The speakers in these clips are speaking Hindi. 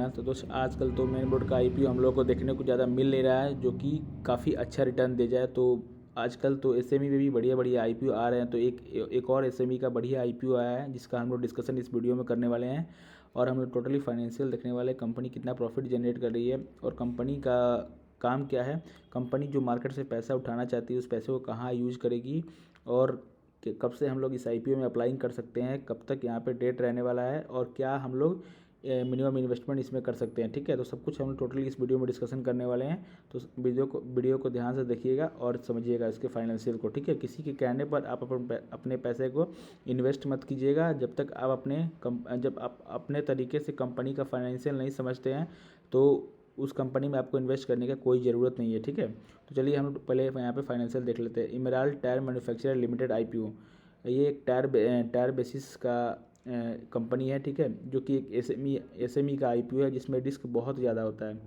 हैं। तो दोस्त आजकल तो मेन बोर्ड का आईपीओ हम लोग को देखने को ज़्यादा मिल नहीं रहा है, जो कि काफ़ी अच्छा रिटर्न दे जाए। तो आजकल तो एसएमई में भी बढ़िया बढ़िया आईपीओ आ रहे हैं। तो एक और एसएमई का बढ़िया आईपीओ आया है, जिसका हम लोग डिस्कशन इस वीडियो में करने वाले हैं। और हम लोग टोटली फाइनेंशियल देखने वाले हैं, कंपनी कितना प्रॉफिट जनरेट कर रही है और कंपनी का काम क्या है, कंपनी जो मार्केट से पैसा उठाना चाहती है उस पैसे को कहाँ यूज करेगी, और कब से हम लोग इस आईपीओ में अप्लाइंग कर सकते हैं, कब तक यहाँ पे डेट रहने वाला है, और क्या हम लोग मिनिमम इन्वेस्टमेंट इसमें कर सकते हैं। ठीक है, तो सब कुछ हम लोग टोटली इस वीडियो में डिस्कशन करने वाले हैं। तो वीडियो को ध्यान से देखिएगा और समझिएगा इसके फाइनेंशियल को। ठीक है, किसी के कहने पर आप अपने पैसे को इन्वेस्ट मत कीजिएगा जब आप अपने तरीके से कंपनी का फाइनेंशियल नहीं समझते हैं, तो उस कंपनी में आपको इन्वेस्ट करने का कोई ज़रूरत नहीं है। ठीक है, तो चलिए हम पहले यहाँ पे फाइनेंशियल देख लेते हैं। Emerald tyre manufacturer limited IPO, ये एक टायर बेसिस का कंपनी है। ठीक है, जो कि एक एसएमई का आईपीओ है, जिसमें रिस्क बहुत ज़्यादा होता है।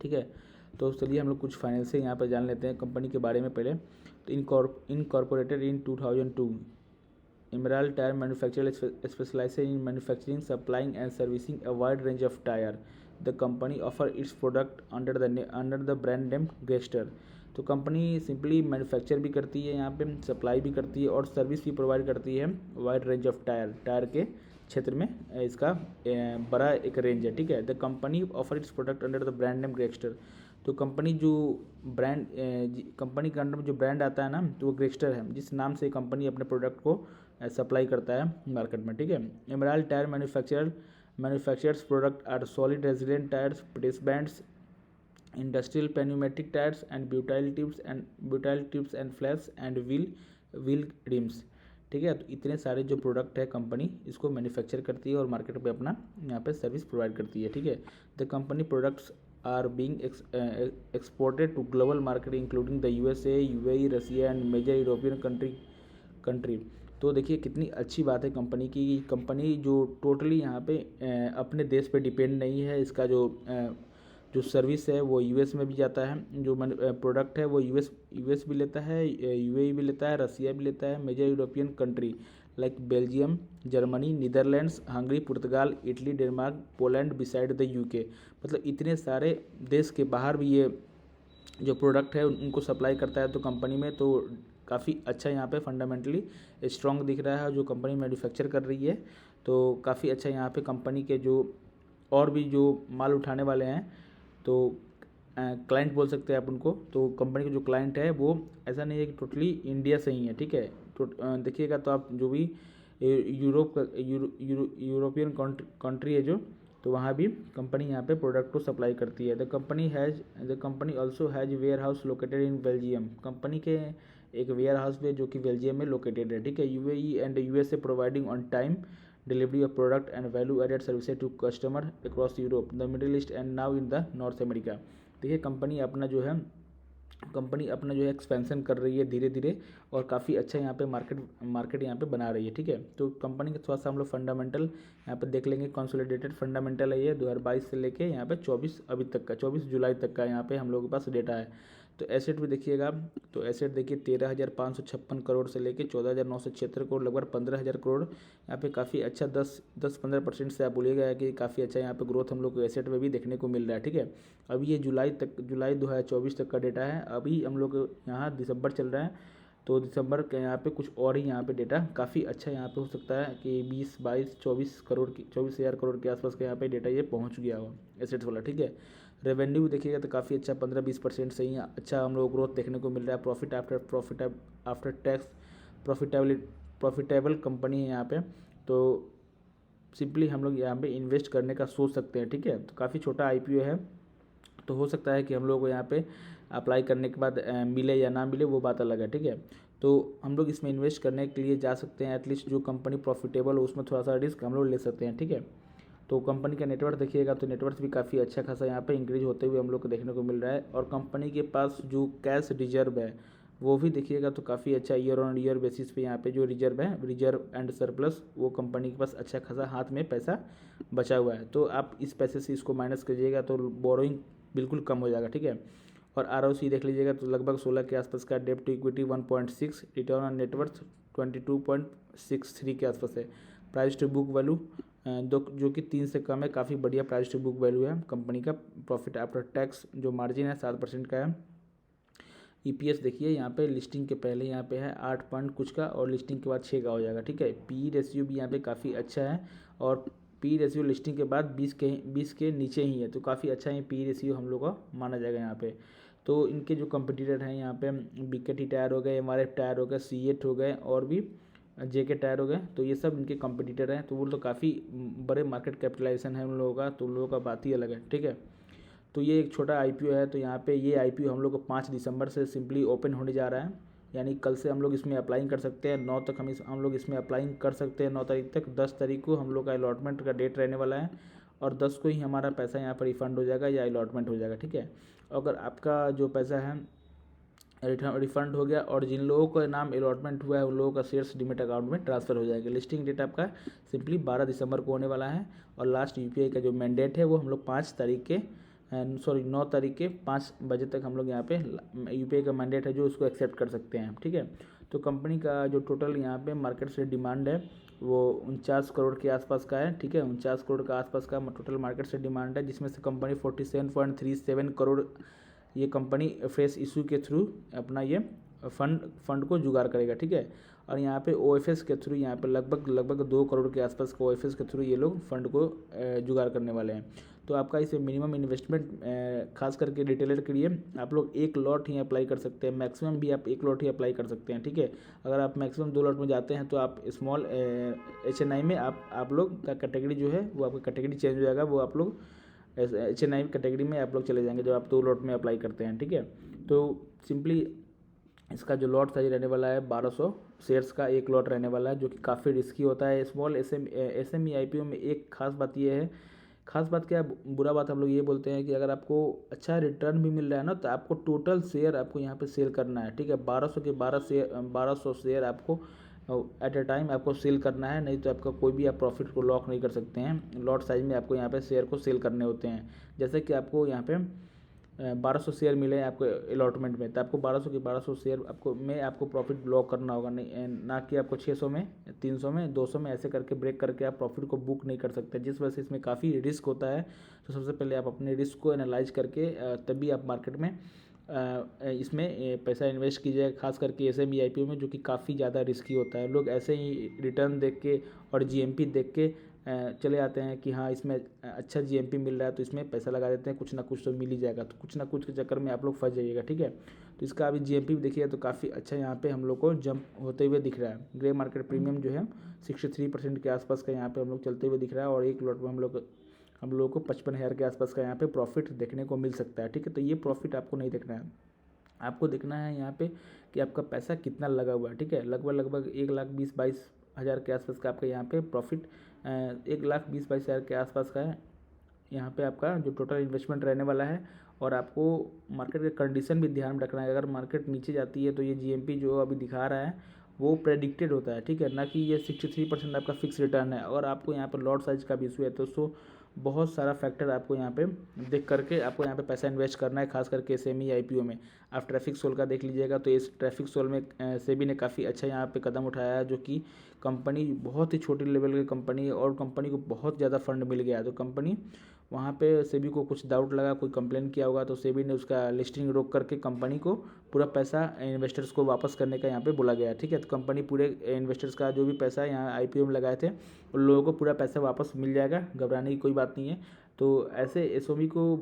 ठीक है, तो चलिए हम लोग कुछ फाइनेंशियल यहाँ पर जान लेते हैं कंपनी के बारे में पहले। तो incorporated in 2002, Emerald Tire Manufacturer specializes in manufacturing, supplying, and servicing a wide range of tire. The company offers its product under the brand name Greystar. तो कंपनी सिंपली मैन्युफैक्चर भी करती है, यहाँ पे सप्लाई भी करती है और सर्विस भी प्रोवाइड करती है। वाइड रेंज ऑफ टायर के क्षेत्र में इसका बड़ा एक रेंज है। ठीक है, the company offer its product under the brand name Grexter. तो कंपनी के अंडर में जो ब्रांड आता है ना, तो वो ग्रेक्स्टर है, जिस नाम से कंपनी अपने प्रोडक्ट को सप्लाई करता है मार्केट में। ठीक है, Emerald tyre manufacturers product are solid resident tyres, press bands, industrial pneumatic tyres and butyl tubes and flaps and wheel rims. ठीक है, तो इतने सारे जो प्रोडक्ट है कंपनी इसको मैन्युफैक्चर करती है और मार्केट पे अपना यहाँ पे सर्विस प्रोवाइड करती है। ठीक है, the company products are being exported to global market including the USA, UAE, Russia and major European country. तो देखिए कितनी अच्छी बात है कंपनी की। कंपनी जो टोटली यहाँ पे अपने देश पे डिपेंड नहीं है। इसका जो सर्विस है वो यूएस में भी जाता है, जो प्रोडक्ट है वो यूएस भी लेता है, यूएई भी लेता है, रसिया भी लेता है, major European country like Belgium, Germany, Netherlands, Hungary, पुर्तगाल, Italy, Denmark, Poland beside the UK. मतलब इतने सारे देश के बाहर भी ये जो प्रोडक्ट है उनको सप्लाई करता है। तो कंपनी में तो काफ़ी अच्छा यहाँ पे फंडामेंटली स्ट्रॉन्ग दिख रहा है जो कंपनी मैन्युफैक्चर कर रही है। तो काफ़ी अच्छा यहाँ पे कंपनी के जो और भी जो माल उठाने वाले हैं, तो क्लाइंट बोल सकते हैं आप उनको। तो कंपनी के जो क्लाइंट है वो ऐसा नहीं है कि टोटली इंडिया से ही है। ठीक है, तो देखिएगा तो आप जो भी यूरोपियन कंट्री है जो, तो वहाँ भी कंपनी यहाँ पे प्रोडक्ट को सप्लाई करती है। The company also has warehouse located in Belgium. Company के एक वेयर हाउस भी है जो कि बेल्जियम में लोकेटेड है। ठीक है, UAE and USA providing on time delivery of product and value added services to customer across Europe, the Middle East and now in the North America. देखिए कंपनी अपना जो है एक्सपेंशन कर रही है धीरे धीरे, और काफ़ी अच्छा यहाँ पे मार्केट यहाँ पे बना रही है। ठीक है, तो कंपनी के थोड़ा सा हम लोग फंडामेंटल यहाँ पे देख लेंगे। कंसोलिडेटेड फंडामेंटल है ये 2022 से लेके यहाँ पे 24 जुलाई तक का यहाँ पे हम लोगों के पास डेटा है। तो एसेट भी देखिएगा, तो एसेट देखिए 13,556 करोड़ से लेके 14,976 करोड़, लगभग 15,000 करोड़। यहाँ पे काफ़ी अच्छा 10-15% से आप बोलिएगा कि काफ़ी अच्छा यहाँ पे ग्रोथ हम लोग को एसेट में भी देखने को मिल रहा है। ठीक है, अभी ये जुलाई 2024 तक का डेटा है। अभी हम लोग यहाँ दिसंबर चल रहा है, तो दिसंबर के यहाँ पे कुछ और ही यहाँ पे डेटा काफ़ी अच्छा यहाँ पे हो सकता है कि 24,000 करोड़ के आसपास का यहाँ पे डेटा ये पहुँच गया हो एसेट्स वाला। ठीक है, रेवेन्यू भी देखिएगा तो काफ़ी अच्छा 15-20% से ही अच्छा हम लोग ग्रोथ देखने को मिल रहा है। आफ्टर टैक्स प्रॉफिटेबल कंपनी है यहाँ पे। तो सिंपली हम लोग यहाँ पे इन्वेस्ट करने का सोच सकते हैं। ठीक है, तो काफ़ी छोटा आईपीओ है, तो हो सकता है कि हम लोग को यहाँ पे अप्लाई करने के बाद मिले या ना मिले वो बात अलग है। ठीक है, तो हम लोग इसमें इन्वेस्ट करने के लिए जा सकते हैं। एटलीस्ट जो कंपनी प्रॉफिटेबल हो उसमें थोड़ा सा रिस्क हम लोग ले सकते हैं। ठीक है, तो कंपनी का नेटवर्क देखिएगा तो नेटवर्क भी काफ़ी अच्छा खासा यहाँ पे इंक्रीज होते हुए हम लोग को देखने को मिल रहा है। और कंपनी के पास जो कैश रिजर्व है वो भी देखिएगा तो काफ़ी अच्छा ईयर ऑन ईयर बेसिस पे यहाँ पे जो रिजर्व है, रिजर्व एंड सरप्लस, वो कंपनी के पास अच्छा खासा हाथ में पैसा बचा हुआ है। तो आप इस पैसे से इसको माइनस करिएगा तो बोरोइंग बिल्कुल कम हो जाएगा। ठीक है, और आरओसी देख लीजिएगा तो लगभग 16 के आसपास का, डेप्ट to equity 1.6, return on net worth 22.63 के आसपास है, प्राइस टू बुक वैल्यू जो कि 3 से कम है, काफ़ी बढ़िया प्राइस टू बुक वैल्यू है कंपनी का। प्रॉफिट आफ्टर टैक्स जो मार्जिन है 7% का है। ईपीएस देखिए यहाँ पे लिस्टिंग के पहले यहाँ पे है 8 पॉइंट कुछ का, और लिस्टिंग के बाद 6 का हो जाएगा, ठीक है। पी रेशियो भी यहाँ पे काफ़ी अच्छा है, और पी रेशियो लिस्टिंग के बाद 20 के नीचे ही है, तो काफ़ी अच्छा है पी रेशियो हम लोग का माना जाएगा यहाँ पे। तो इनके जो कंपटीटर हैं यहाँ पे बीकेटी टायर हो गए, एमआरएफ टायर हो गए, सीएट हो गए, और भी जेके टायर हो गए, तो ये सब इनके कंपटीटर हैं। तो वो तो काफ़ी बड़े मार्केट कैपिटलाइजेशन है उन लोगों का, तो उन लोगों का बात ही अलग है, ठीक है। तो ये एक छोटा आईपीओ है। तो यहाँ पे ये आईपीओ हम लोग को 5 दिसंबर से सिंपली ओपन होने जा रहा है, यानी कल से हम लोग इसमें अप्लाइंग कर सकते हैं। 9 तक हम लोग इसमें अप्लाइंग कर सकते हैं, 9 तारीख तक। 10 तारीख को हम लोग का अलॉटमेंट का डेट रहने वाला है, और 10 को ही हमारा पैसा यहाँ पर रिफ़ंड हो जाएगा या अलॉटमेंट हो जाएगा, ठीक है। अगर आपका जो पैसा है रिफंड हो गया, और जिन लोगों का नाम अलॉटमेंट हुआ है उन लोगों का शेयर्स डीमेट अकाउंट में ट्रांसफर हो जाएगा। लिस्टिंग डेट आपका सिंपली 12 दिसंबर को होने वाला है, और लास्ट यूपीआई का जो मैंडेट है वो हम लोग 9 तारीख के 5 बजे तक हम लोग यहाँ पे यूपीआई का मैंडेट है जो उसको एक्सेप्ट कर सकते हैं, ठीक है। तो कंपनी का जो टोटल यहाँ पे मार्केट से डिमांड है वो 49 करोड़ के आसपास का है, ठीक है। 49 करोड़ के आसपास का टोटल मार्केट से डिमांड है, जिसमें से कंपनी 47.37 करोड़ ये कंपनी फ्रेश इशू के थ्रू अपना ये फंड को जुगाड़ करेगा, ठीक है। और यहाँ पे ओएफएस के थ्रू यहाँ पे लगभग 2 करोड़ के आसपास का ओएफएस के थ्रू ये लोग फंड को जुगाड़ करने वाले हैं। तो आपका इसे मिनिमम इन्वेस्टमेंट खास करके रिटेलर के लिए आप लोग 1 लॉट ही अप्लाई कर सकते हैं, मैक्सिमम भी आप 1 लॉट ही अप्लाई कर सकते हैं, ठीक है। अगर आप मैक्सिमम 2 लॉट में जाते हैं तो आप स्मॉल HNI में आप लोग का कैटेगरी जो है वो आपका कैटेगरी चेंज हो जाएगा, वो आप लोग HNI कैटेगरी में आप लोग चले जाएंगे जब आप 2 लॉट में अप्लाई करते हैं, ठीक है। तो सिंपली इसका जो लॉट साइज रहने वाला है 1200 शेयर्स का 1 लॉट रहने वाला है, जो कि काफ़ी रिस्की होता है। स्मॉल एसएमई आईपीओ में एक खास बात ये है, खास बात क्या है, बुरा बात हम लोग ये बोलते हैं कि अगर आपको अच्छा रिटर्न भी मिल रहा है ना, तो आपको टोटल शेयर आपको यहाँ पे सेल करना है, ठीक है। 1200 शेयर आपको एट ए टाइम आपको सेल करना है, नहीं तो आपका कोई भी आप प्रॉफिट को लॉक नहीं कर सकते हैं। लॉट साइज में आपको यहाँ पे शेयर को सेल करने होते हैं। जैसे कि आपको यहाँ पे 1200 शेयर मिले आपको अलॉटमेंट में, तो आपको 1200 के 1200 शेयर आपको प्रॉफिट ब्लॉक करना होगा, नहीं ना कि आपको 600 में, 300 में, 200 में ऐसे करके ब्रेक करके आप प्रॉफिट को बुक नहीं कर सकते, जिस वजह से इसमें काफ़ी रिस्क होता है। तो सबसे पहले आप अपने रिस्क को एनालाइज करके तभी आप मार्केट में इसमें पैसा इन्वेस्ट कीजिए, खास करके एसएमई आईपीओ में, जो कि काफ़ी ज़्यादा रिस्की होता है। लोग ऐसे ही रिटर्न देख के और जीएमपी देख के चले आते हैं कि हाँ इसमें अच्छा जीएमपी मिल रहा है तो इसमें पैसा लगा देते हैं, कुछ ना कुछ तो मिल ही जाएगा, तो कुछ ना कुछ के चक्कर में आप लोग फंस जाइएगा, ठीक है। तो इसका अभी जीएमपी देखिएगा तो काफ़ी अच्छा यहाँ पे हम लोग को जंप होते हुए दिख रहा है। ग्रे मार्केट प्रीमियम जो है 63% के आसपास का यहाँ पे हम लोग चलते हुए दिख रहा है, और 1 लॉट में हम लोगों को 55,000 के आसपास का यहाँ पे प्रॉफिट देखने को मिल सकता है, ठीक है। तो ये प्रॉफिट आपको नहीं देखना है, आपको देखना है यहाँ पे कि आपका पैसा कितना लगा हुआ है, ठीक है। लगभग 1,20,22,000 के आसपास का आपका यहाँ पे प्रॉफिट 1,20,22,000 के आसपास का है यहाँ पे आपका जो टोटल इन्वेस्टमेंट रहने वाला है। और आपको मार्केट के कंडीशन भी ध्यान में रखना है, अगर मार्केट नीचे जाती है तो ये जीएमपी जो अभी दिखा रहा है वो प्रेडिक्टेड होता है, ठीक है, ना कि ये 63% आपका फिक्स रिटर्न है। और आपको यहाँ पर लॉट साइज का भी इशू है, तो बहुत सारा फैक्टर आपको यहाँ पे देख करके आपको यहाँ पे पैसा इन्वेस्ट करना है, खास करके एसएमई आईपीओ में। आप ट्रैफिक सोल का देख लीजिएगा, तो इस ट्रैफिक सोल में सेबी ने काफ़ी अच्छा यहाँ पे कदम उठाया है, जो कि कंपनी बहुत ही छोटी लेवल की कंपनी है और कंपनी को बहुत ज़्यादा फंड मिल गया है। तो कंपनी वहाँ पे सेबी को कुछ डाउट लगा, कोई कंप्लेन किया होगा, तो सेबी ने उसका लिस्टिंग रोक करके कंपनी को पूरा पैसा इन्वेस्टर्स को वापस करने का यहाँ पे बोला गया है, ठीक है। तो कंपनी पूरे इन्वेस्टर्स का जो भी पैसा यहाँ आईपीओ में लगाए थे उन लोगों को पूरा पैसा वापस मिल जाएगा, घबराने की कोई बात नहीं है। तो ऐसे एसओमी को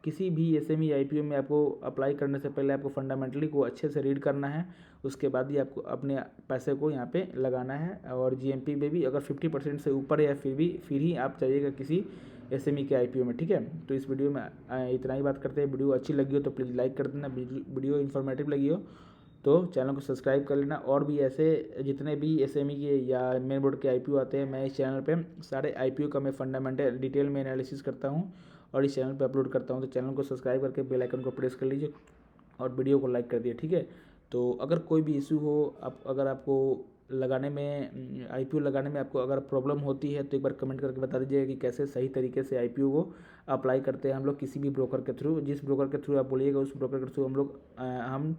किसी भी एसएमई आईपीओ में आपको अप्लाई करने से पहले आपको फंडामेंटली को अच्छे से रीड करना है, उसके बाद ही आपको अपने पैसे को यहाँ पे लगाना है। और जीएमपी में भी अगर 50% से ऊपर है फिर ही आप जाइएगा किसी एसएमई के आईपीओ में, ठीक है। तो इस वीडियो में इतना ही बात करते हैं। वीडियो अच्छी लगी हो तो प्लीज़ लाइक कर देना, वीडियो इन्फॉर्मेटिव लगी हो तो चैनल को सब्सक्राइब कर लेना। और भी ऐसे जितने भी एसएमई के या मेन बोर्ड के आईपीओ आते हैं, मैं इस चैनल पे सारे आईपीओ का मैं फंडामेंटल डिटेल में एनालिसिस करता हूँ और इस चैनल पे अपलोड करता हूँ। तो चैनल को सब्सक्राइब करके बेल आइकन को प्रेस कर लीजिए और वीडियो को लाइक कर दिए, ठीक है। तो अगर कोई भी इशू हो, अगर आपको लगाने में आईपीओ लगाने में आपको अगर प्रॉब्लम होती है तो एक बार कमेंट करके बता दीजिएगा कि कैसे सही तरीके से आईपीओ को अप्लाई करते हैं हम लोग किसी भी ब्रोकर के थ्रू। जिस ब्रोकर के थ्रू आप बोलिएगा उस ब्रोकर के थ्रू हम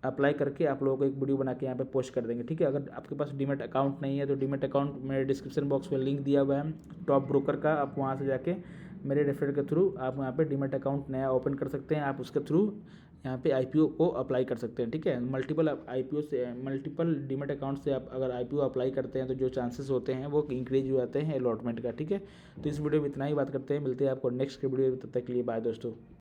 अप्लाई करके आप लोगों को एक वीडियो बना के यहाँ पे पोस्ट कर देंगे, ठीक है। अगर आपके पास डीमैट अकाउंट नहीं है तो डीमैट अकाउंट मेरे डिस्क्रिप्शन बॉक्स में लिंक दिया हुआ है टॉप ब्रोकर का, आप वहाँ से जाके मेरे रेफर के थ्रू आप यहाँ पे डीमैट अकाउंट नया ओपन कर सकते हैं। आप उसके थ्रू यहाँ पे आईपीओ को अप्लाई कर सकते हैं, ठीक है। मल्टीपल डीमैट अकाउंट से आप अगर आईपीओ अप्लाई करते हैं तो जो चांसेस होते हैं वो इंक्रीज हो जाते हैं अलॉटमेंट का, ठीक है। तो इस वीडियो में इतना ही बात करते हैं, मिलते हैं आपको नेक्स्ट के वीडियो में, तब तक के लिए बाय दोस्तों।